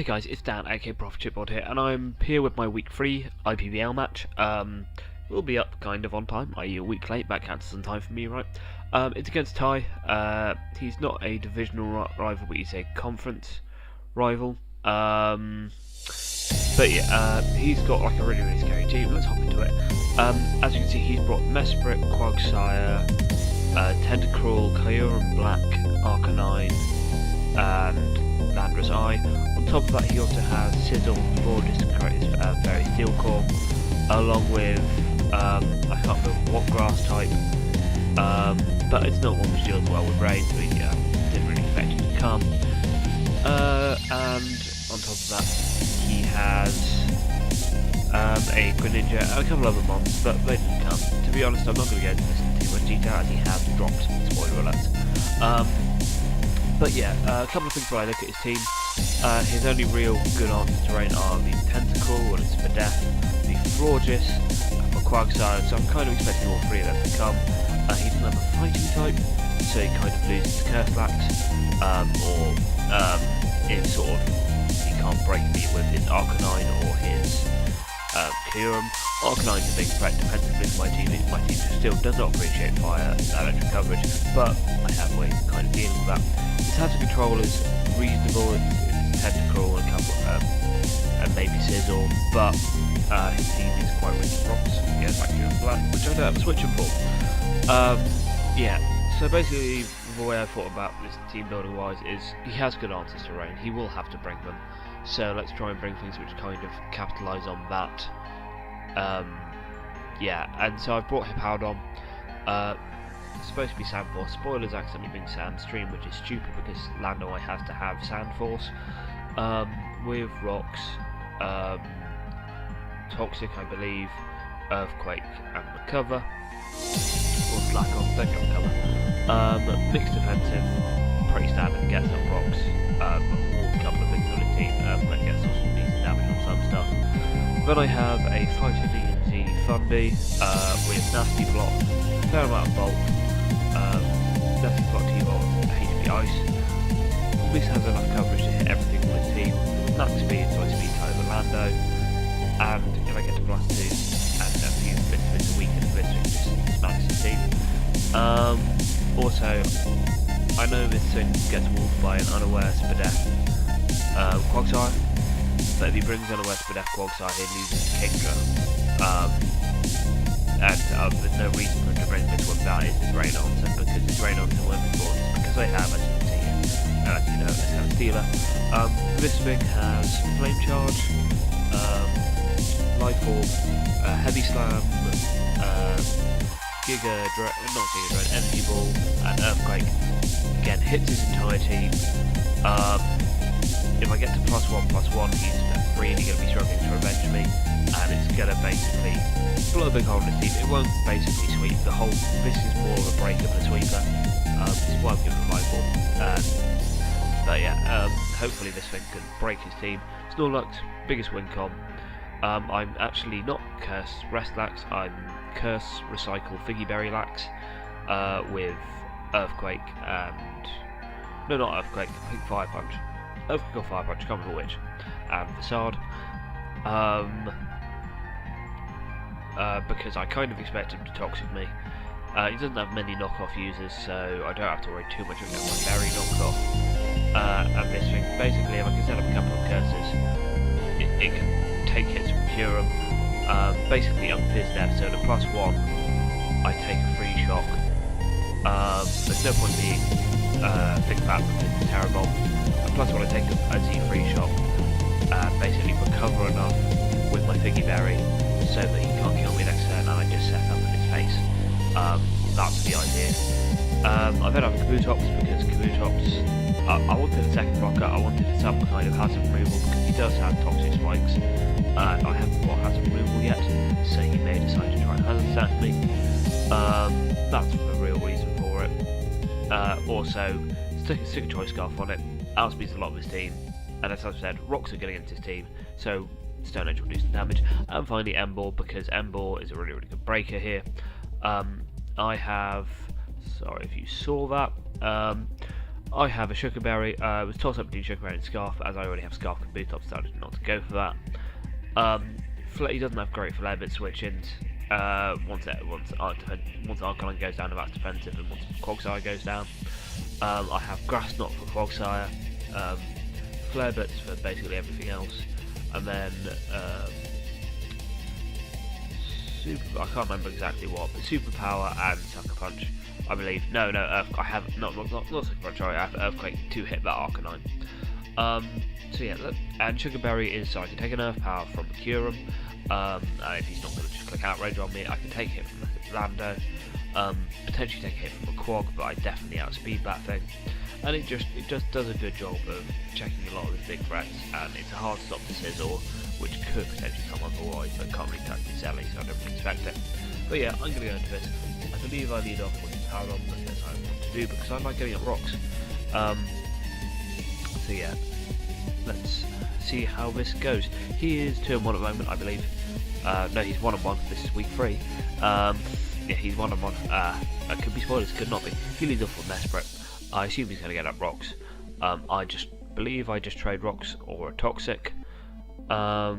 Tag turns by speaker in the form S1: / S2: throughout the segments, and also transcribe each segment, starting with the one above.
S1: Hey guys, it's Dan, aka Profit Chipboard here, and I'm here with my week 3 IPBL match. We'll be up kind of on time, i.e. a week late, that counts as on time for me, right? It's against Ty. He's not a divisional rival, but he's a conference rival. But yeah, he's got like a really scary team. Let's hop into it. As you can see, he's brought Mesprit, Quagsire, Tentacruel, Kyurem Black, Arcanine, and Landorus Eye. On top of that, he also has Sizzle, Gorgeous, Fairy Steel Core, along with I can't remember what grass type, but it's not one which deals well with rain, so we didn't really expect it to come. And on top of that, he has a Greninja and a couple other mons, but they didn't come. To be honest, I'm not going to go into this in too much detail as he has dropped, spoiler alert. But yeah, a couple of things when I look at his team. His only real good answers to rain are the Tentacruel, when it's for death, the Florges, for Quagsire, so I'm kind of expecting all three of them to come. He doesn't have a fighting type, so he kind of loses to Curflax, in sort of, he can't break me with his Arcanine or his Kyurem. Arcanine's a big threat defensively for my team. My team still does not appreciate fire electric coverage, but I have ways of kind of dealing with that. His hazard control is reasonable. It's Tentacruel and a couple, and maybe Sizzle, but his team is quite rich in rocks. He has Vacuum Black, which I don't have a switching for. Yeah, so basically the way I thought about this team building wise is he has good answers to rain. He will have to bring them. So let's try and bring things which kind of capitalise on that. Yeah, and so I've brought Hippowdon. It's supposed to be Sand Force. Spoilers, accidentally being Sandstream, which is stupid because Landoi has to have Sand Force. With rocks, Toxic, I believe, Earthquake, and Recover. Or Slack on, don't get Recover. Mixed defensive, pretty standard, gets up rocks. A couple of things on his team, but gets also decent damage on some stuff. Then I have a Fighting DNC Fundy with Nasty Block, fair amount of bulk, Nasty Block T-Bolt, HP Ice. This has enough coverage to hit everything on his team. Max speed, so I speed tie over Lando, and if I get to plus 2 and a few bits a week and bits just smacks his team. Also, I know this thing gets wolfed by an unaware Spadef Quagsire, but if he brings unaware Spadef Quagsire, he loses Kingdra. And there's no reason for him to bring this one that is his rain answer, because his rain answer won't be forced, because I have, as you can see here, and as you know, let's have a Stealer. This thing has Flame Charge, Life Orb, Heavy Slam, Energy Ball, and Earthquake. Again, hits his entire team. If I get to +1/+1, he's really going to be struggling to revenge me, and it's going to basically blow a big hole in his team. It won't basically sweep the whole. This is more of a breaker than a sweeper. This is why I'm giving it a rifle. But yeah, hopefully this thing can break his team. Snorlax, biggest win con. I'm actually not Curse Restlax, I'm Curse Recycle Figgy Berry Lax with Earthquake and... No, not Earthquake, I think Fire Punch. Earthquake or Fire Punch, can't remember which. And Facade. Because I kind of expect him to Toxic me. He doesn't have many knockoff users, so I don't have to worry too much about my Berry knockoff. And this thing, basically, if I can set up a couple of curses, it can take hits from Kyurem. Basically, I'm Fizz Death, so at a +1, I take a free shock. There's no point being big fat because it's terrible. At +1, I take a Z free shock and basically recover enough with my Figgy Berry so that he can't kill me next turn, and I just set up in his face. That's the idea. I've had up Kabutops because Kabutops, I wanted a second blocker, I wanted some kind of hazard removal because he does have toxic spikes. I haven't got hazard removal yet, so he may decide to try and hazard stack me. That's the real reason for it. Also, stick a choice scarf on it, outspeeds a lot of his team, and as I've said, rocks are going against his team, so Stone Edge will do some damage. And finally Emboar, because Emboar is a really good breaker here. I have, sorry if you saw that, I have a Sugarberry. It was tossed up between Sugarberry and Scarf, but as I already have Scarf and Kabutops, so I decided not to go for that. He doesn't have great flare bit switch-ins. Once Arcanine goes down, that's defensive, and once Quagsire goes down. I have Grass Knot for Quagsire, flare bits for basically everything else, and then I can't remember exactly what, but Superpower and Sucker Punch, I believe. No, I have not Sucker Punch. Sorry, I have Earthquake to hit that Arcanine. So yeah, and Sugarberry is so I can take an Earth Power from Kyurem. If he's not going to just click Outrage on me, I can take a hit from Lando. Potentially take a hit from a Quag, but I definitely outspeed that thing. And it just does a good job of checking a lot of his big threats, and it's a hard stop to Sizzle, which could potentially come otherwise, but can't really touch me Zelly, so I don't really expect it. But yeah, I'm going to go into this. I believe I lead off with Poweron, because I want to do, because I like getting up rocks. So yeah, let's see how this goes. He is 2-1 at the moment, I believe. No, he's 1-1. This is week 3. Yeah, he's 1-1. Could be spoilers, could not be. He leads off with Mesprit. I assume he's going to get up rocks. I just believe I just trade rocks or a Toxic. As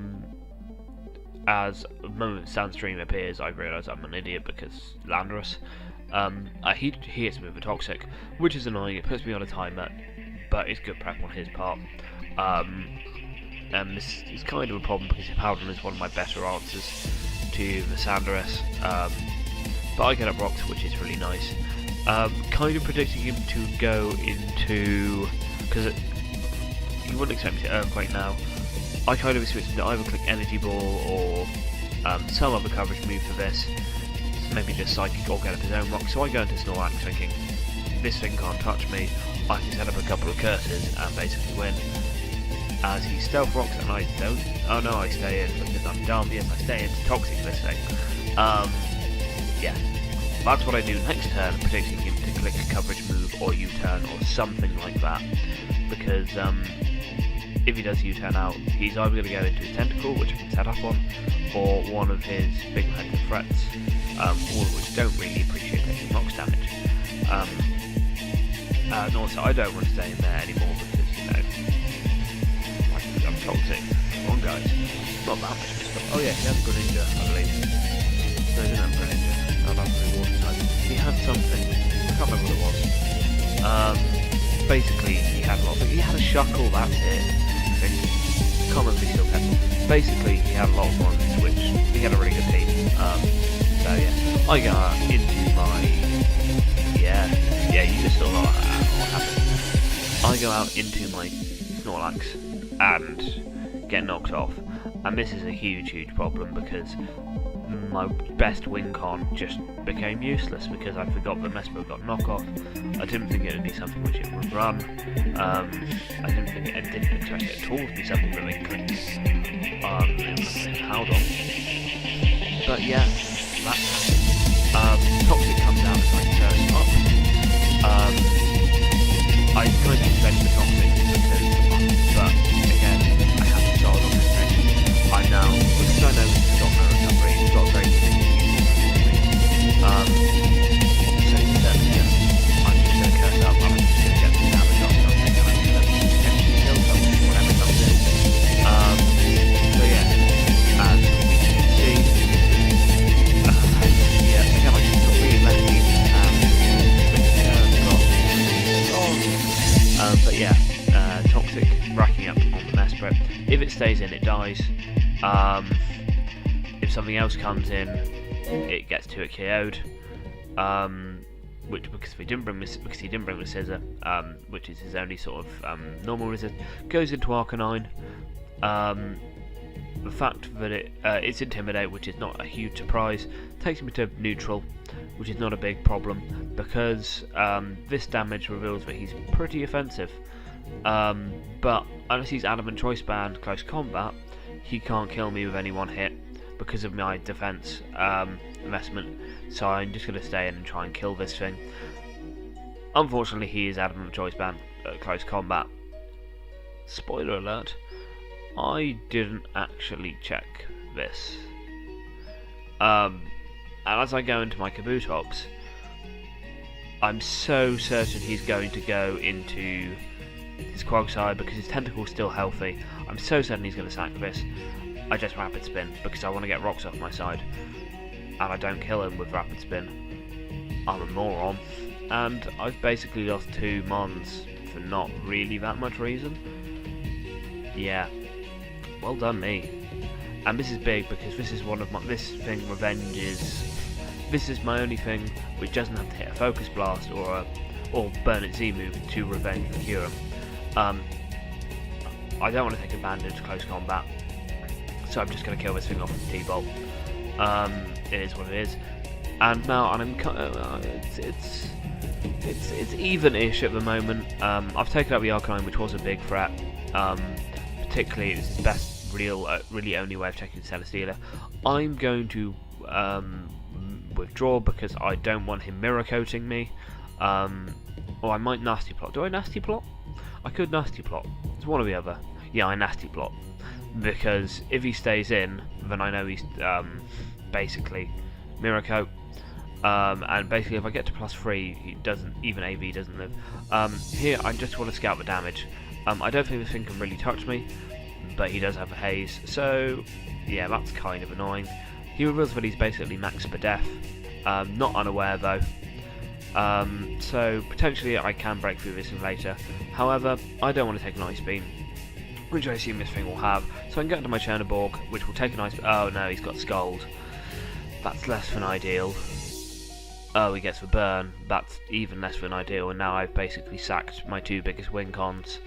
S1: the moment Sandstream appears, I realise I'm an idiot because Landorus. He hits me with a Toxic, which is annoying. It puts me on a timer, but it's good prep on his part. And this is kind of a problem because Powdon is one of my better answers to the Sandorus. But I get up rocks, which is really nice. Kind of predicting him to go into, because you wouldn't expect me to Earthquake now. I kind of expect him to either click Energy Ball or some other coverage move for this. Maybe just Psychic or get up his own rock. So I go into Snorlax thinking, this thing can't touch me. I can set up a couple of curses and basically win. As he Stealth Rocks and I don't. Oh no, I stay in because I'm dumb. Yes, I stay in to Toxic this thing. Yeah. That's what I do next turn, predicting him to click a coverage move or U-turn or something like that. Because if he does U-turn out, he's either going to go into his Tentacle, which I can set up on, or one of his big offensive threats, all of which don't really appreciate taking rocks damage. And also, I don't want to stay in there anymore because, you know, I'm Toxic. Come on, guys. Not that much stuff. Oh yeah, he has Greninja, I believe. No, he doesn't have Greninja. Oh, that's the water type. He had something. I can't remember what it was. Basically, he had a lot of... He had a Shuckle, that's it. I think. Can't remember if he still had. Basically, he had a lot of ones, which he had a really good team. So yeah, I go into my... Yeah, you just saw what happened. I go out into my Snorlax and get knocked off. And this is a huge problem because my best win con just became useless because I forgot that Mesprit got knockoff. I didn't think it would be something which it would run. I didn't think it didn't expect it at all to be something that they clicked. Held on. But yeah, that's Toxic comes out as I first up. I kind of expected the Toxic but again, I have to start on this thing. I'm now, because I know this is not my recovery, it's got very good so instead, yeah, I'm just going to curse up, I'm just going to get some damage off something, and I'm going to potentially kill something, whatever comes in. So yeah, as we can see, yeah, again, I just got really lucky, but yeah, Toxic racking up on the Mesprit. If it stays in, it dies. If something else comes in, it gets to it KO'd. Which because he didn't bring the Scissor, which is his only sort of normal resist, goes into Arcanine. The fact that it's Intimidate, which is not a huge surprise, takes me to neutral, which is not a big problem because this damage reveals that he's pretty offensive. But unless he's Adamant Choice Band close combat, he can't kill me with any one hit because of my defense investment. So I'm just going to stay in and try and kill this thing. Unfortunately, he is Adamant Choice Band close combat. Spoiler alert. I didn't actually check this. And as I go into my Kabutops, I'm so certain he's going to go into his Quagsire because his Tentacle's still healthy. I'm so certain he's going to sack this. I just Rapid Spin because I want to get rocks off my side. And I don't kill him with Rapid Spin. I'm a moron. And I've basically lost 2 Mons for not really that much reason. Yeah. Well done me. And this is big because this is one of my... This thing revenges... This is my only thing which doesn't have to hit a Focus Blast or Burn It Z move to revenge the Kyurem. I don't want to take advantage of close combat, so I'm just going to kill this thing off with T-Bolt. It is what it is. And now it's even-ish at the moment. I've taken out the Arcanine, which was a big threat. Particularly, it's his best really only way of taking Celesteela. I'm going to withdraw because I don't want him mirror coating me. Or I might Nasty Plot. Do I Nasty Plot? I could Nasty Plot. It's one or the other. Yeah, I Nasty Plot. Because if he stays in, then I know he's basically mirror coat. And basically if I get to +3, he doesn't, even AV doesn't live. Here I just want to scout the damage. I don't think this thing can really touch me, but he does have a haze, so yeah, that's kind of annoying. He reveals that he's basically max for death. Not unaware though. So potentially I can break through this later. However, I don't want to take an Ice Beam, which I assume this thing will have. So I can get into my Chernobyl, which will take an Ice Beam. Oh no, he's got Scald. That's less than ideal. Oh, he gets the burn. That's even less than ideal, and now I've basically sacked my 2 biggest win cons.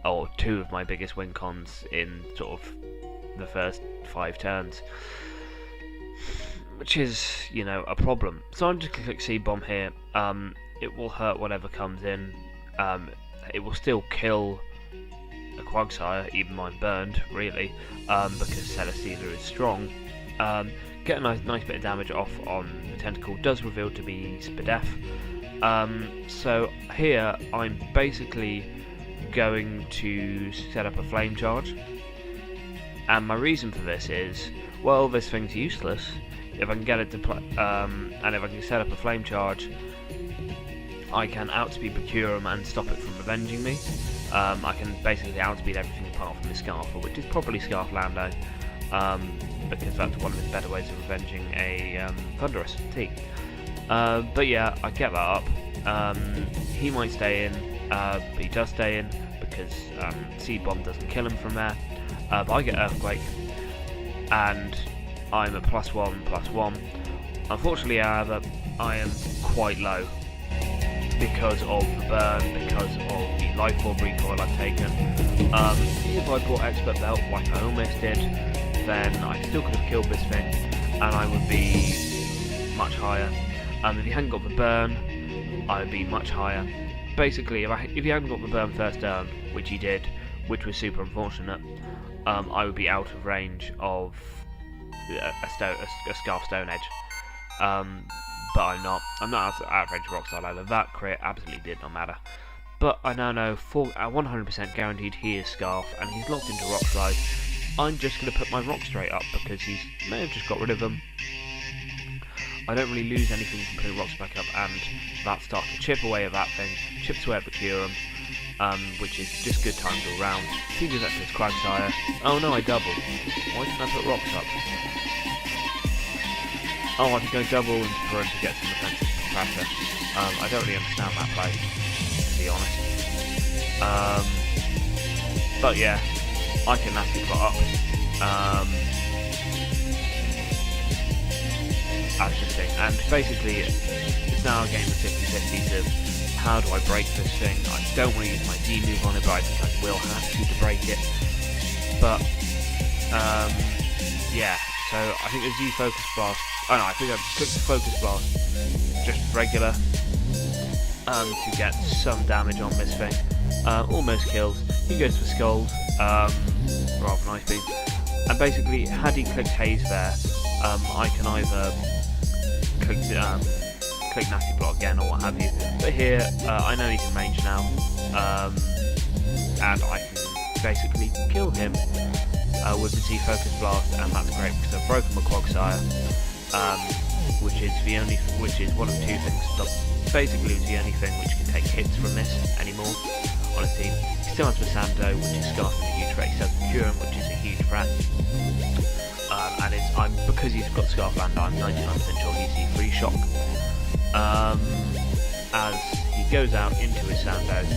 S1: Or 2 of my biggest win cons in sort of the first 5 turns. Which is, you know, a problem. So I'm just going to click Seed Bomb here. It will hurt whatever comes in. It will still kill a Quagsire, even mine burned, really, because Celesteela is strong. Get a nice bit of damage off on the Tentacle. Does reveal to be Spadef. So here I'm basically going to set up a Flame Charge. And my reason for this is, well, this thing's useless. If I can get it to and if I can set up a Flame Charge, I can outspeed the Kyurem and stop it from revenging me. I can basically outspeed everything apart from the Scarfer, which is probably Scarf Lando, because that's one of the better ways of revenging a Thunderous T. But yeah, I get that up. He might stay in, but he does stay in because Seed Bomb doesn't kill him from there. But I get Earthquake, and I'm at +1/+1. Unfortunately, however, I am quite low because of the burn, because of the Life Orb recoil I've taken. If I brought Expert Belt like I almost did, then I still could have killed this thing, and I would be much higher. If he hadn't got the burn, I would be much higher. Basically, if he hadn't got the burn first turn, which he did, which was super unfortunate, I would be out of range of a Scarf Stone Edge. But I'm not out of range of Rock Slide either. That crit absolutely did not matter. But I now know 100% guaranteed he is Scarf, and he's locked into Rock Slide. I'm just going to put my Rock Straight up because he may have just got rid of them. I don't really lose anything from putting Rocks back up, and that starts to chip away at that thing, chips away at the Kyurem, which is just good times all round. He goes up to his Quagsire. Oh no, I doubled. Why didn't I put Rocks up? Oh, I can go double for him to get some defensive pressure. I don't really understand that play, to be honest. But yeah, I can actually put up. That's the thing. And basically, it's now a game of 50-50s of how do I break this thing. I don't want to use my D move on it, but I think I will have to break it. But, yeah, so I think the Z Focus Blast. Oh no, I think I took the Focus Blast, just regular, to get some damage on this thing. Almost kills. He goes for Scald, rather than Ice Beam. And basically, had he clicked Haze there, I can either click Nasty Plot again or what have you. But here, I know he's in range now, and I can basically kill him with the Z Focus Blast, and that's great because I've broken my Quagsire. Which is one of 2 things basically the only thing which can take hits from this anymore on his team. He still has Sando, which is Scarf and a huge threat. He still has Curum, which is a huge threat. And because he's got Scarf Lando, I'm 99% sure he's the free shock. As he goes out into his Sando to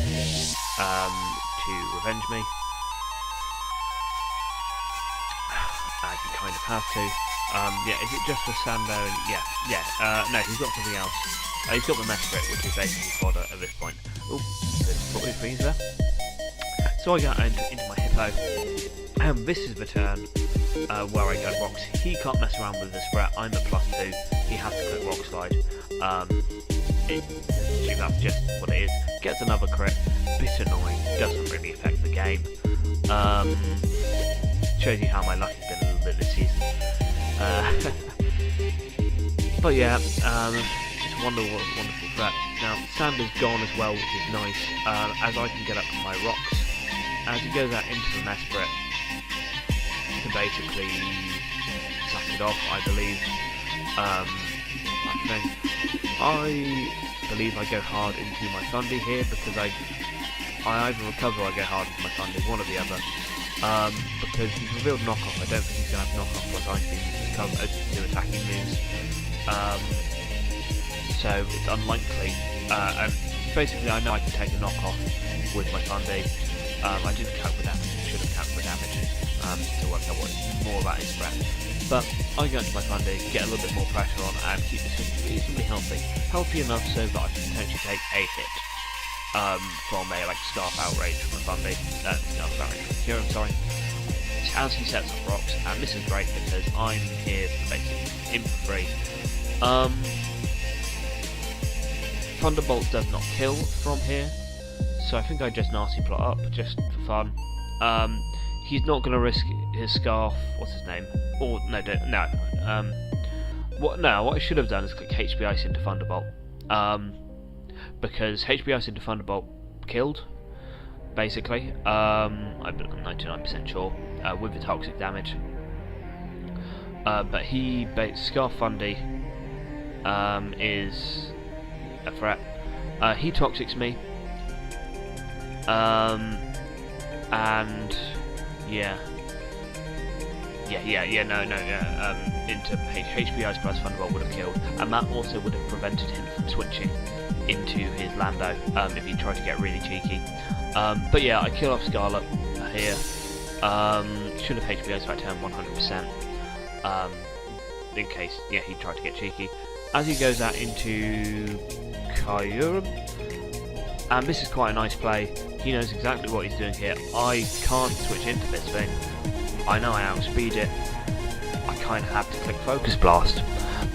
S1: revenge me. As he kind of has to. Yeah, is it just for Sando? No, he's got something else. He's got the Mesprit, which is basically fodder at this point. Oh, there's probably freeze there. So I go into my Hippo, and this is the turn where I go Rocks. He can't mess around with this threat. I'm at +2. He has to click Rock Slide. That's just what it is. Gets another crit. Bit annoying. Doesn't really affect the game. Shows you how my luck has been a little bit this season. But yeah, just a wonderful threat. Now, Sander's gone as well, which is nice, as I can get up to my Rocks. As he goes out into the Mesprit to basically suck it off, I believe. I believe I go hard into my Thundy here, because I either recover or I go hard into my Thundy, one or the other. Because he's revealed knockoff. I don't think he's going to have knockoff plus Ice Beam to attacking moves. So it's unlikely. And basically, I know I can take a knockoff with my Thundy. I didn't calc with damage. Should have calced with damage to work out what more about his threat. But I go into my Thundy, get a little bit more pressure on, and keep this thing reasonably healthy enough so that I can potentially take a hit. From a Scarf Outrage from a Thundy, Scarf Outrage from Curum, sorry. As he sets up Rocks, and this is great because I'm here for basically in for free. Thunderbolt does not kill from here, so I think I just nasty plot up just for fun. He's not going to risk his Scarf. What's his name? Or no, what I should have done is click HB Ice into Thunderbolt. Because HB Ice into Thunderbolt killed, basically. I'm 99% sure with the toxic damage. But Scarf Thundy is a threat. He toxics me, and into HB Ice plus Thunderbolt would have killed, and that also would have prevented him from switching into his Lando if he tried to get really cheeky. But yeah, I kill off Scarlet here. Should have HB Ice that turn 100%. In case, he tried to get cheeky. As he goes out into Kyurem, and this is quite a nice play. He knows exactly what he's doing here. I can't switch into this thing. I know I outspeed it. I kind of have to click Focus Blast,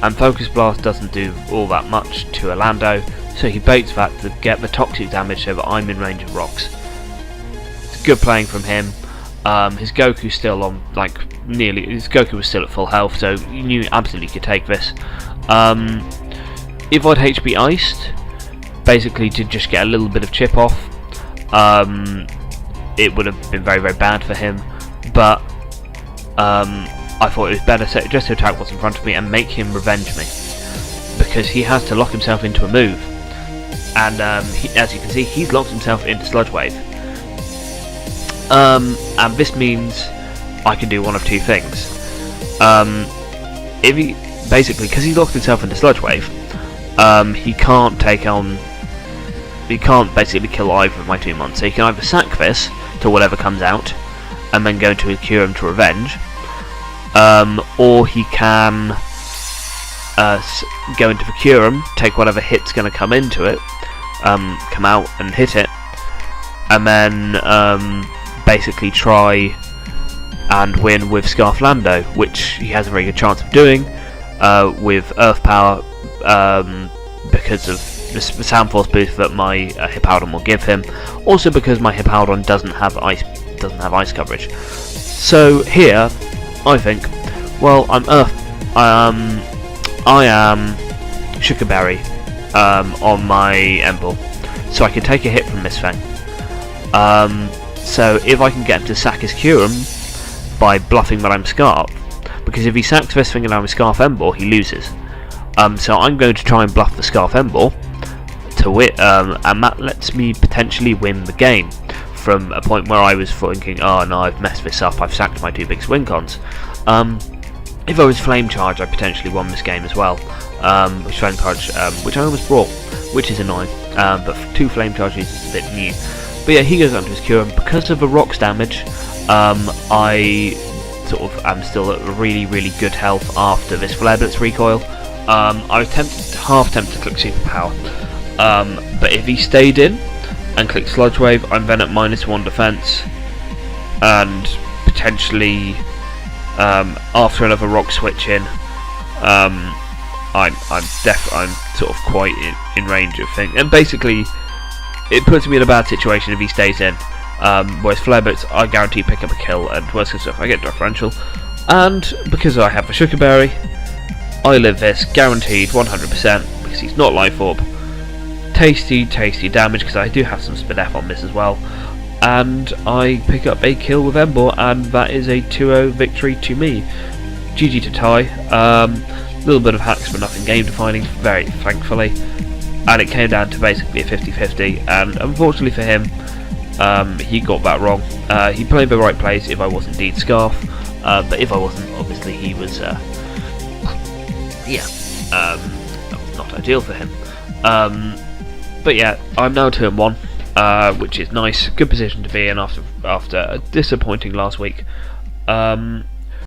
S1: and Focus Blast doesn't do all that much to a Lando, so he baits that to get the toxic damage so that I'm in range of Rocks. It's good playing from him. His Goku's still on, his Goku was still at full health, so you knew absolutely could take this. If I'd HB Iced, basically to just get a little bit of chip off, it would have been very, very bad for him, but I thought it was better just to attack what's in front of me and make him revenge me, because he has to lock himself into a move, and as you can see, he's locked himself into Sludge Wave, and this means I can do one of two things. If he basically, because he locked himself into Sludge Wave, he can't basically kill either of my two mons, so he can either sack this to whatever comes out and then go into his Curum to revenge, or he can go into the Curum, take whatever hit's going to come into it, come out and hit it, and then basically try and win with Scarf Lando, which he has a very good chance of doing with Earth Power, because of the Sound Force boost that my Hippowdon will give him. Also because my Hippowdon doesn't have ice coverage. So here, I think, well, I am Sugarberry on my Emboar, so I can take a hit from this thing. So if I can get him to sack his Curum by bluffing that I'm Scarf, because if he sacks this thing and I'm Scarf Emboar, he loses. So I'm going to try and bluff the Scarf Emboar to win, and that lets me potentially win the game. From a point where I was thinking, oh no, I've messed this up, I've sacked my 2 biggest win cons. If I was Flame Charge, I potentially won this game as well. Which Flame Charge, which I almost brought, which is annoying. But 2 Flame Charges is a bit new. But yeah, he goes on to his cure, and because of the rocks damage, I sort of am still at really, really good health after this Flare Blitz recoil. I was half tempted to click Superpower, but if he stayed in and clicked Sludge Wave, I'm then at -1 defense, and potentially after another rock switch in, I'm sort of quite in range of things, and basically it puts me in a bad situation if he stays in. Whereas Flare Blitz, I guarantee pick up a kill, and worst case stuff, I get differential. And because I have the Sugar Berry, I live this guaranteed 100% because he's not Life Orb. Tasty, tasty damage because I do have some Spin F on this as well. And I pick up a kill with Emboar, and that is a 2-0 victory to me. GG to Ty. Little bit of hacks, but nothing game defining, very thankfully. And it came down to basically a 50-50, and unfortunately for him, he got that wrong. He played the right plays if I was indeed Scarf, but if I wasn't, obviously he was, not ideal for him. But yeah, I'm now turn 1, which is nice, good position to be in after a disappointing last week. And